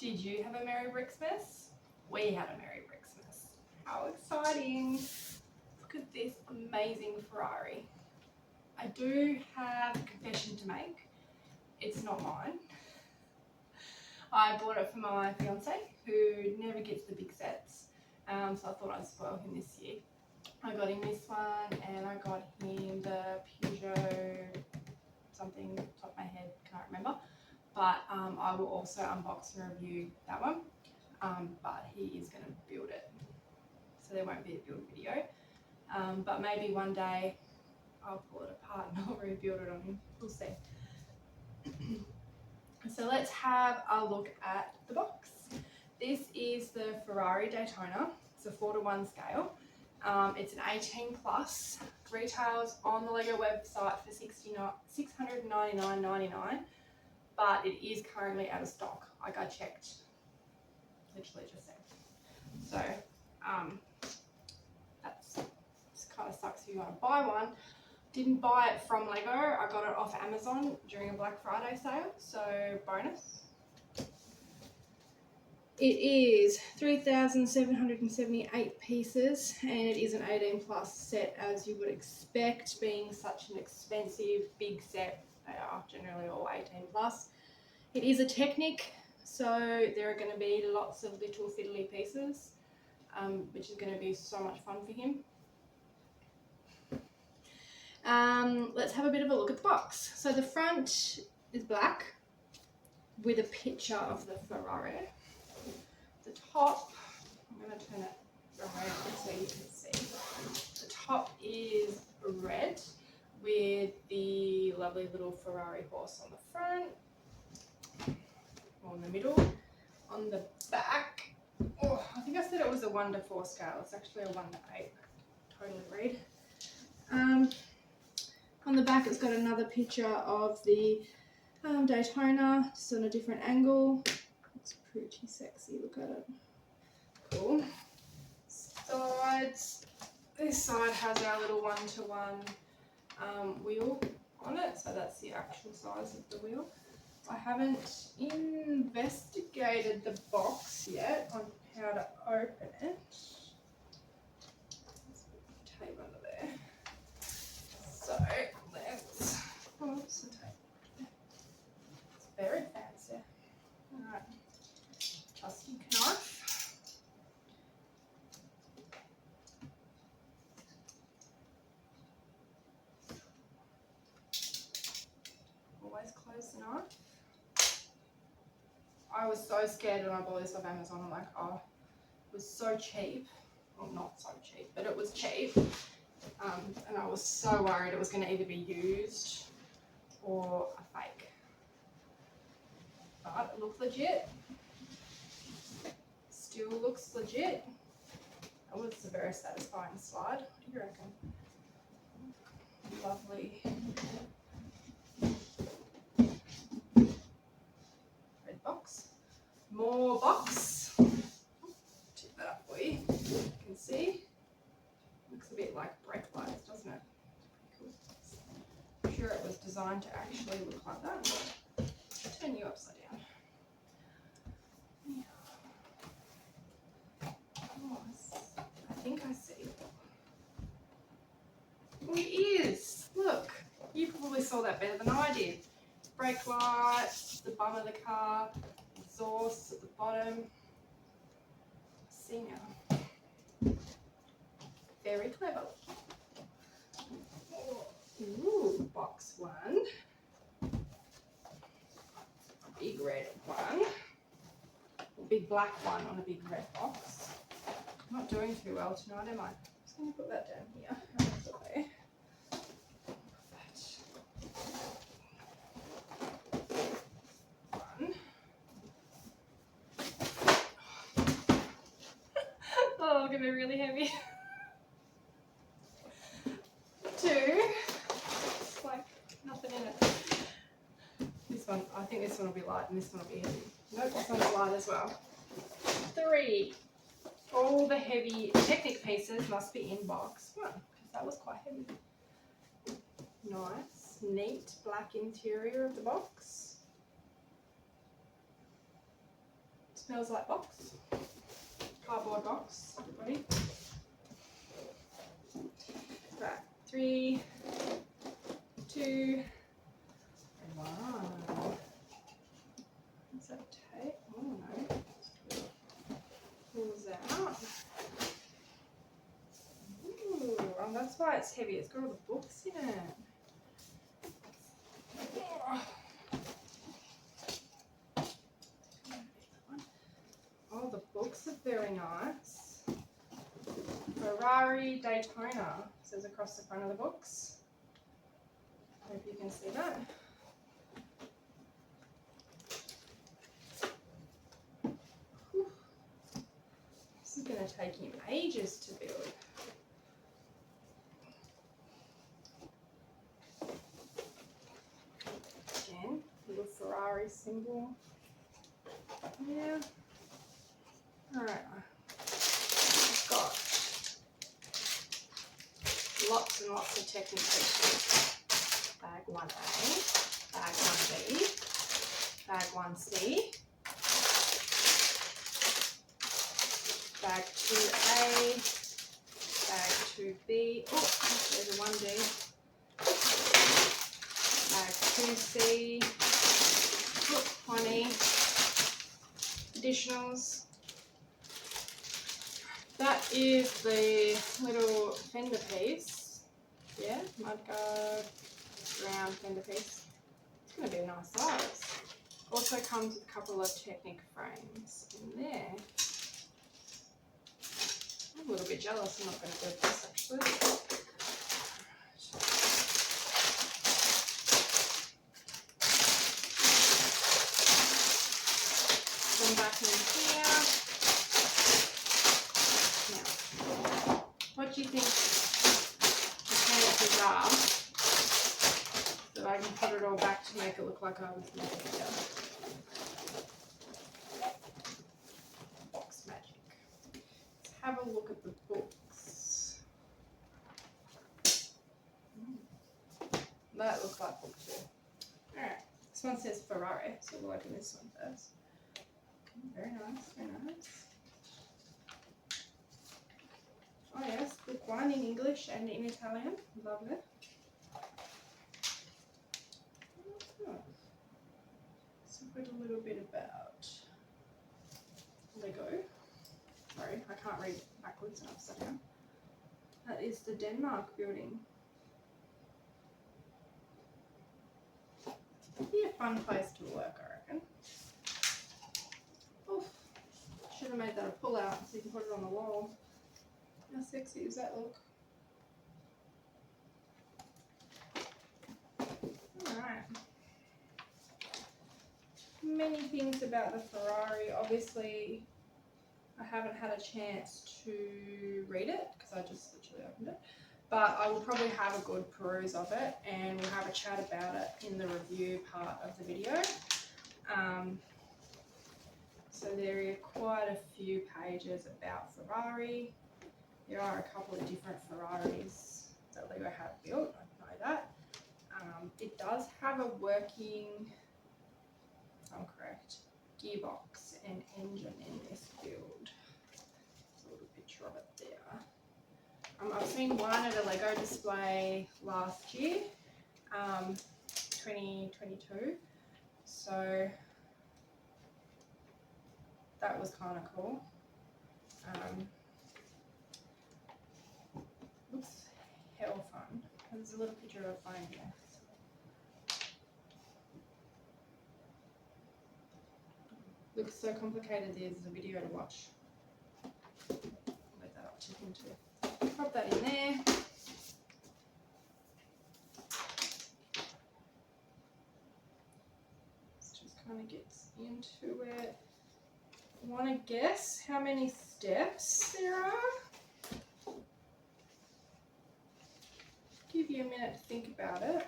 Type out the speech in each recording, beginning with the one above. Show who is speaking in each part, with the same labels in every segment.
Speaker 1: Did you have a Merry Brixmas? We had a Merry Brixmas. How exciting. Look at this amazing Ferrari. I do have a confession to make. It's not mine. I bought it for my fiance, who never gets the big sets. So I thought I'd spoil him this year. I got him this one, and I got him the Peugeot something, top of my head, can't remember. But I will also unbox and review that one. But he is going to build it, so there won't be a build video. But maybe one day I'll pull it apart and I'll rebuild it on him. We'll see. So let's have a look at the box. This is the Ferrari Daytona. It's a 4:1 scale. It's an 18 plus. Retails on the Lego website for $699.99, but it is currently out of stock. Like I checked literally just then. So that's kind of sucks if you want to buy one. Didn't buy it from Lego. I got it off Amazon during a Black Friday sale, so bonus. It is 3,778 pieces, and it is an 18 plus set, as you would expect, being such an expensive big set. They are generally all 18 plus. It is a Technic, so there are going to be lots of little fiddly pieces, which is going to be so much fun for him. Let's have a bit of a look at the box. So the front is black with a picture of the Ferrari. The top, I'm going to turn it around so you can see. The top is red with the lovely little Ferrari horse on the front, or in the middle. On the back, oh, I think I said it was a 1:4 scale. It's actually a 1:8. Totally read. On the back, it's got another picture of the Daytona, just on a different angle. It's pretty sexy, look at it. Cool. Sides. This side has our little 1:1 wheel on it, so that's the actual size of the wheel. I haven't investigated the box yet on how to open it. Let's put the tape under there. So let's, oops, the tape. It's very fancy. Alright, trusty knife. Always close the knife. I was so scared when I bought this off Amazon. I'm like, oh, it was so cheap. Well, not so cheap, but it was cheap. And I was so worried it was going to either be used or a fake. But it looked legit. Still looks legit. That was a very satisfying slide. What do you reckon? Lovely. Red box. More box. Tip that up for you. You can see. Looks a bit like brake lights, doesn't it? Pretty cool. I'm sure it was designed to actually look like that. I'll turn you upside down. Yeah. Oh, I think I see it. Oh, it is. Look, you probably saw that better than I did. Brake lights, the bum of the car, exhaust at the bottom. See now. Very clever. Ooh, box one. A big red one. A big black one on a big red box. I'm not doing too well tonight, am I? I'm just going to put that down here. That's okay. One. Oh, it's going to be really heavy. Two. It's like nothing in it. This one, I think this one will be light and this one will be heavy. Nope, this one's light as well. Three. All the heavy Technic pieces must be in box one, because that was quite heavy. Nice, neat black interior of the box. It's Smells like box. Cardboard box, everybody. Right, 3, 2, 1. Is that tape? Oh no. Pulls that out. Ooh, oh, that's why it's heavy. It's got all the books in it. Oh, the books are very nice. Ferrari Daytona says across the front of the books. I hope you can see that. Whew. This is going to take him ages to build. Again, little Ferrari symbol. Yeah. Alright. Got lots and lots of technique pieces. Bag 1A, bag 1B, bag 1C, bag 2A, bag 2B, oh, there's a 1D, bag 2C, oh, 1E, additionals. That is the little fender piece, yeah, mudguard, round fender piece. It's going to be a nice size. Also comes with a couple of Technic frames in there. I'm a little bit jealous I'm not going to do this actually. Come back in here. Now, what do you think the chances are that I can put it all back to make it look like I was making it together? Box magic. Let's have a look at the books. That looks like book 2. Alright, this one says Ferrari, so we'll open this one first. Very nice, very nice. Oh yes, book 1 in English and in Italian. Lovely. So I've got a little bit about Lego. Sorry, I can't read backwards and upside down. That is the Denmark building. It'd be a fun place to work, I reckon. Oof. Should have made that a pull out so you can put it on the wall. How sexy does that look? Alright. Many things about the Ferrari. Obviously, I haven't had a chance to read it because I just literally opened it. But I will probably have a good peruse of it and we'll have a chat about it in the review part of the video. So there are quite a few pages about Ferrari. There are a couple of different Ferraris that Lego have built, I know that. It does have a working, if I'm correct, gearbox and engine in this build. There's a little picture of it there. I've seen one at a Lego display last year, 2022, so that was kind of cool. Looks hell fun. There's a little picture of a phone here. Looks so complicated, there's a video to watch. Let that up to him too. Pop that in there. This just kind of gets into it. Want to guess how many steps there are? Give you a minute to think about it.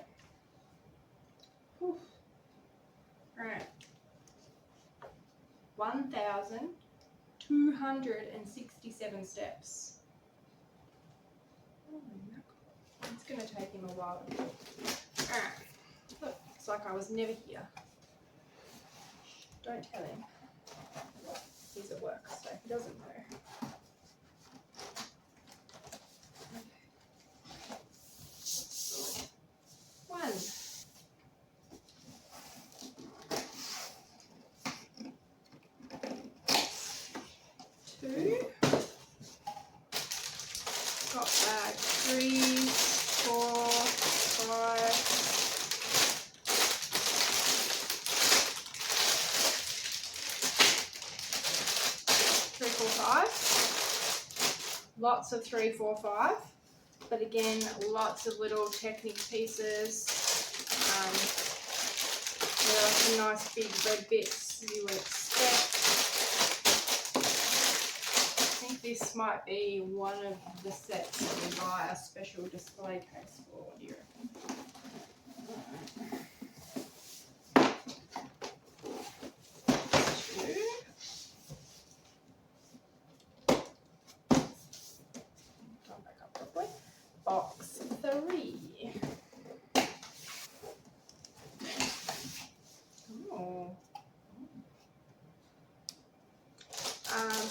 Speaker 1: Whew. Right. 1,267 steps. Oh, it's going to take him a while to build. Alright. Looks like I was never here. Don't tell him. he's at work, so he doesn't know. One. Two. Got bag 3, 4, 5. 3, 4, 5. Lots of 3, 4, 5. But again, lots of little Technic pieces. There are some nice big red bits you would expect. I think this might be one of the sets that we buy a special display case for. What do you reckon? Don't back up properly. Box 3. Oh.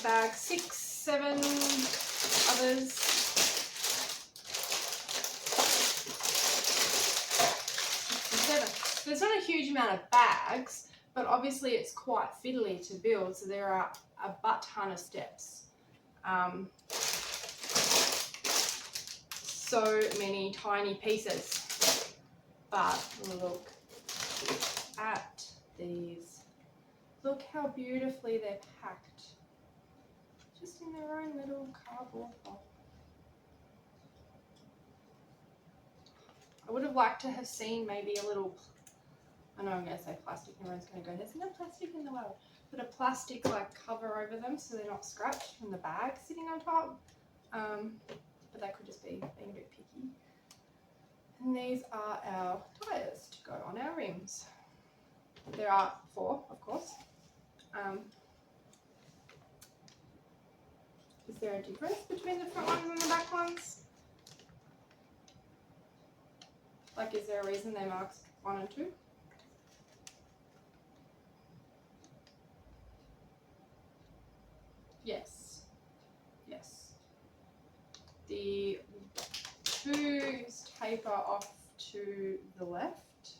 Speaker 1: Bag 6, 7 others. 7. There's not a huge amount of bags, but obviously it's quite fiddly to build, so there are a butt ton of steps. So many tiny pieces, but look at these. Look how beautifully they're packed. Just in their own little cardboard box. I would have liked to have seen maybe a little, I know I'm going to say plastic, everyone's going to go, there's no plastic in the world, but a plastic like cover over them so they're not scratched from the bag sitting on top. But that could just be being a bit picky. And these are our tyres to go on our rims. There are 4, of course. Is there a difference between the front ones and the back ones? Like, is there a reason they marked 1 and 2? Yes. Yes. The 2s taper off to the left,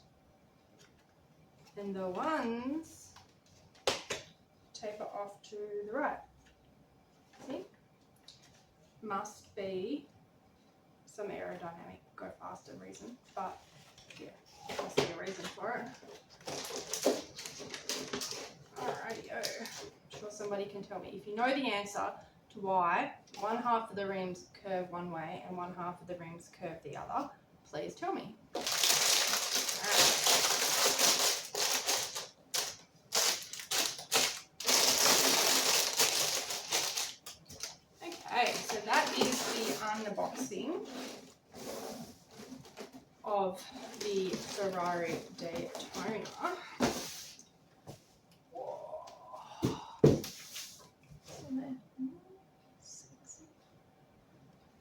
Speaker 1: and the 1s taper off to the right. See? Must be some aerodynamic go faster reason, but yeah, must be a reason for it. Alrighty-o. I'm sure somebody can tell me. If you know the answer to why 1/2 of the rims curve one way and 1/2 of the rims curve the other, please tell me. Okay, so that is the unboxing of the Ferrari Daytona.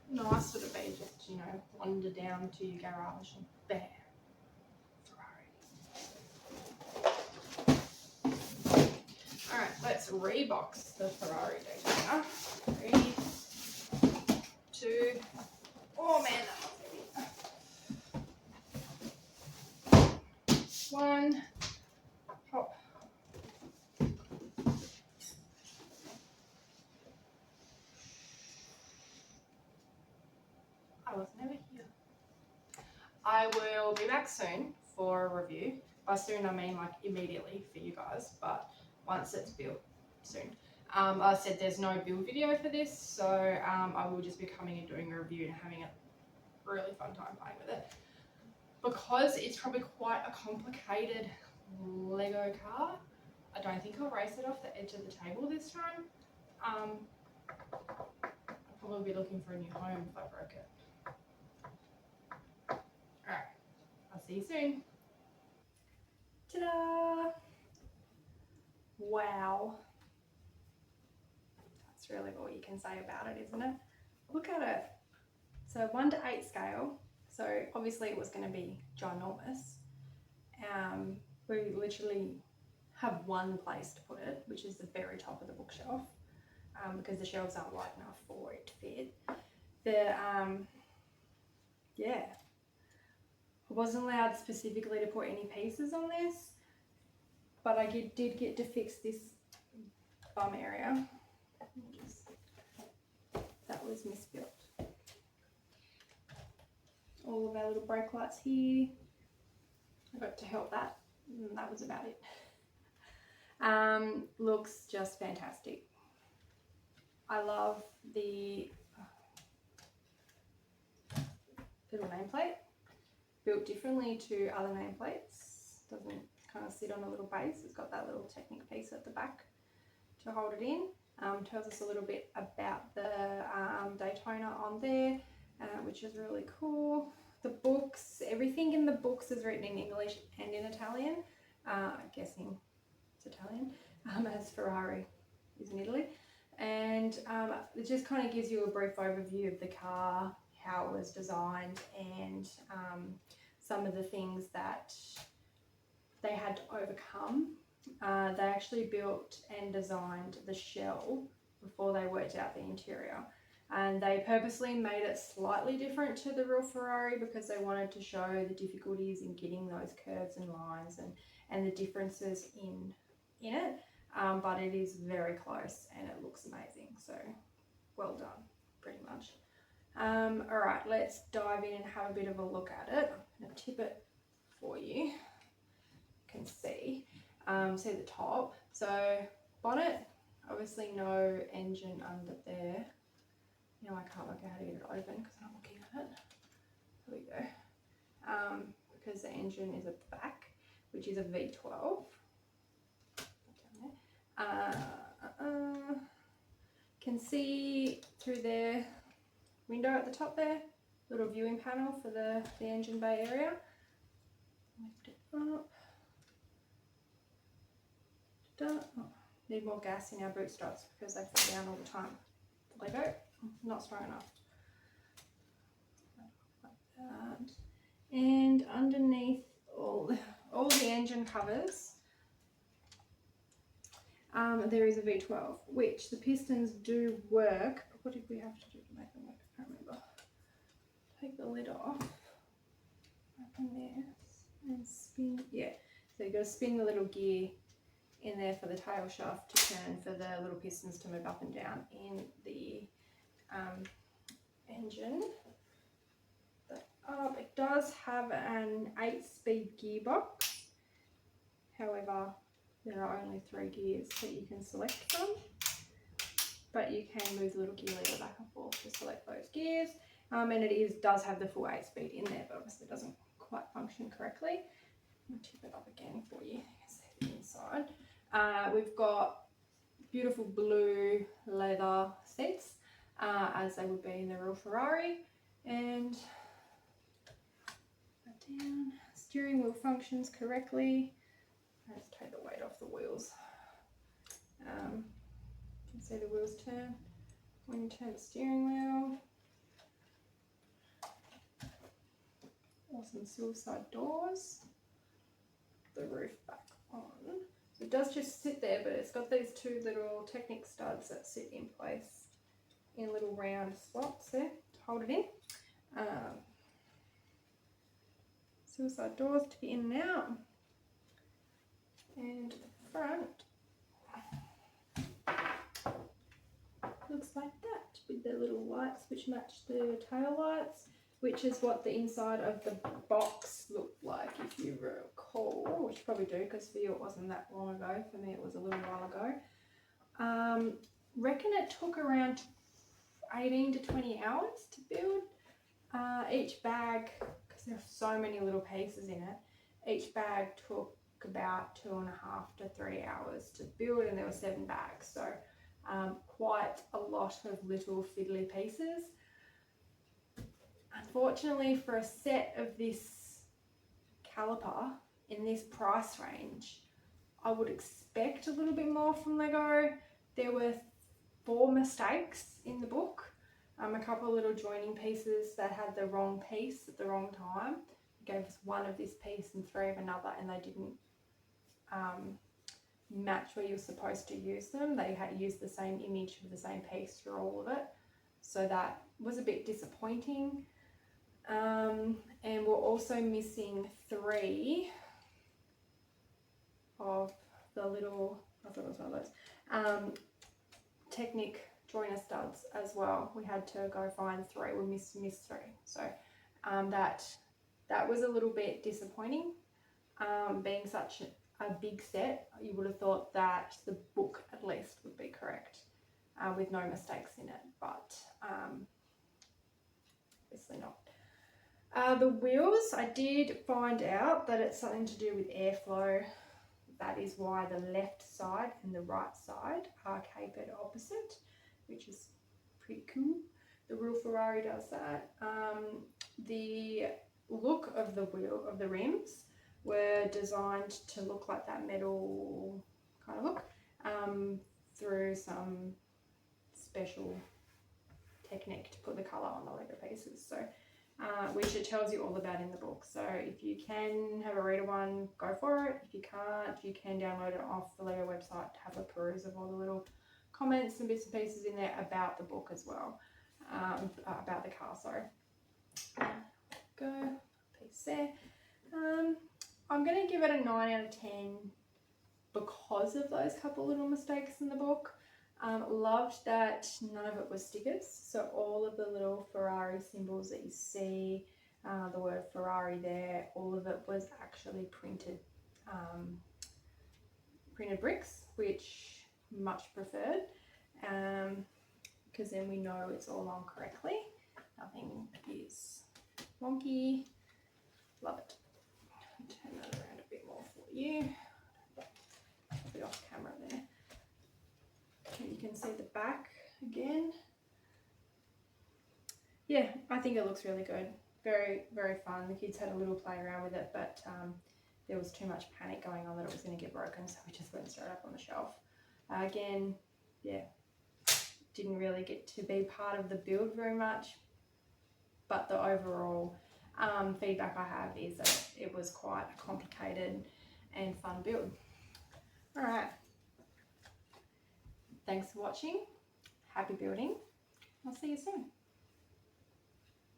Speaker 1: Nice sort of be just, you know, wander down to your garage and bam, Ferrari. Alright, let's rebox the Ferrari Daytona. 3, 2, oh man, that was heavy. 1, pop. I was never here. I will be back soon for a review. By soon I mean like immediately for you guys, but once it's built soon. I said there's no build video for this, so I will just be coming and doing a review and having a really fun time playing with it. Because it's probably quite a complicated Lego car, I don't think I'll race it off the edge of the table this time. I'll probably be looking for a new home if I broke it. Alright, I'll see you soon. Ta-da! Wow. That's really all you can say about it, isn't it? Look at it. So 1 to 8 scale. So obviously it was going to be ginormous. We literally have one place to put it, which is the very top of the book. bookshelf because the shelves aren't wide enough for it to fit. The yeah, I wasn't allowed specifically to put any pieces on this, but I did get to fix this bum area. That was misbuilt. All of our little brake lights here, I got to help that, and that was about it. Looks just fantastic. I love the little nameplate, built differently to other nameplates. Doesn't kind of sit on a little base. It's got that little Technic piece at the back to hold it in. Tells us a little bit about the Daytona on there, which is really cool. The books, everything in the books is written in English and in Italian. I'm guessing it's Italian, as Ferrari is in Italy. And it just kind of gives you a brief overview of the car, how it was designed, and some of the things that they had to overcome. They actually built and designed the shell before they worked out the interior, and they purposely made it slightly different to the real Ferrari because they wanted to show the difficulties in getting those curves and lines and the differences in it, but it is very close and it looks amazing, so well done pretty much. All right, let's dive in and have a bit of a look at it. I'm going to tip it for you. You can see the top. So bonnet, obviously no engine under there. Now I can't work out how to get it open because I'm looking at it. There we go. Because the engine is at the back, which is a V12. Can see through the window at the top there, little viewing panel for the engine bay area. Lift it up. Oh, need more gas in our boot struts because they fall down all the time. Lego, not strong enough. Like that. And underneath all the engine covers, there is a V12, which the pistons do work. But what did we have to do to make them work? I can't remember. Take the lid off. Open there and spin. Yeah, so you've got to spin the little gear in there for the tail shaft to turn for the little pistons to move up and down in the engine. It does have an 8-speed gearbox. However, there are only 3 gears that you can select from, but you can move the little gear lever back and forth to select those gears. And it does have the full 8-speed in there, but obviously it doesn't quite function correctly. I'll tip it up again for you. You can see the inside. We've got beautiful blue leather seats, as they would be in the real Ferrari, and that down. Steering wheel functions correctly. Let's take the weight off the wheels. You can see the wheels turn when you turn the steering wheel. Awesome suicide doors. The roof back on. So it does just sit there, but it's got these 2 little Technic studs that sit in place in little round slots there to hold it in. Suicide doors to get in and out. And the front looks like that with the little lights which match the tail lights, which is what the inside of the box looked like, if you recall, which you probably do because for you it wasn't that long ago. For me it was a little while ago. Reckon it took around 18 to 20 hours to build. Each bag, because there are so many little pieces in it, each bag took about 2.5 to 3 hours to build, and there were 7 bags, so quite a lot of little fiddly pieces. Unfortunately, for a set of this caliper in this price range, I would expect a little bit more from Lego. There were 4 mistakes in the book. A couple of little joining pieces that had the wrong piece at the wrong time. It gave us 1 of this piece and 3 of another, and they didn't match where you're supposed to use them. They had used the same image of the same piece through all of it, so that was a bit disappointing. And we're also missing 3 of the little, I thought it was one of those, Technic joiner studs as well. We had to go find 3. We missed 3. So that was a little bit disappointing. Being such a big set, you would have thought that the book at least would be correct with no mistakes in it, but obviously not. The wheels, I did find out that it's something to do with airflow. That is why the left side and the right side are capered opposite, which is pretty cool. The real Ferrari does that. The look of the rims were designed to look like that metal kind of look through some special technique to put the colour on the Lego pieces. So which it tells you all about in the book. So if you can have a read of one, go for it. If you can't, you can download it off the Lego website to have a peruse of all the little comments and bits and pieces in there about the book as well, about the car, sorry. Go, piece there. I'm going to give it a 9 out of 10 because of those couple little mistakes in the book. Loved that none of it was stickers, so all of the little Ferrari symbols that you see, the word Ferrari there, all of it was actually printed bricks, which much preferred, because then we know it's all on correctly. Nothing is wonky. Love it. Turn that around a bit more for you. A bit off camera there. You can see the back again. Yeah, I think it looks really good. Very, very fun. The kids had a little play around with it, but there was too much panic going on that it was going to get broken, so we just went straight up on the shelf. Again, yeah, didn't really get to be part of the build very much, but the overall feedback I have is that it was quite a complicated and fun build. All right. Thanks for watching. Happy building. I'll see you soon.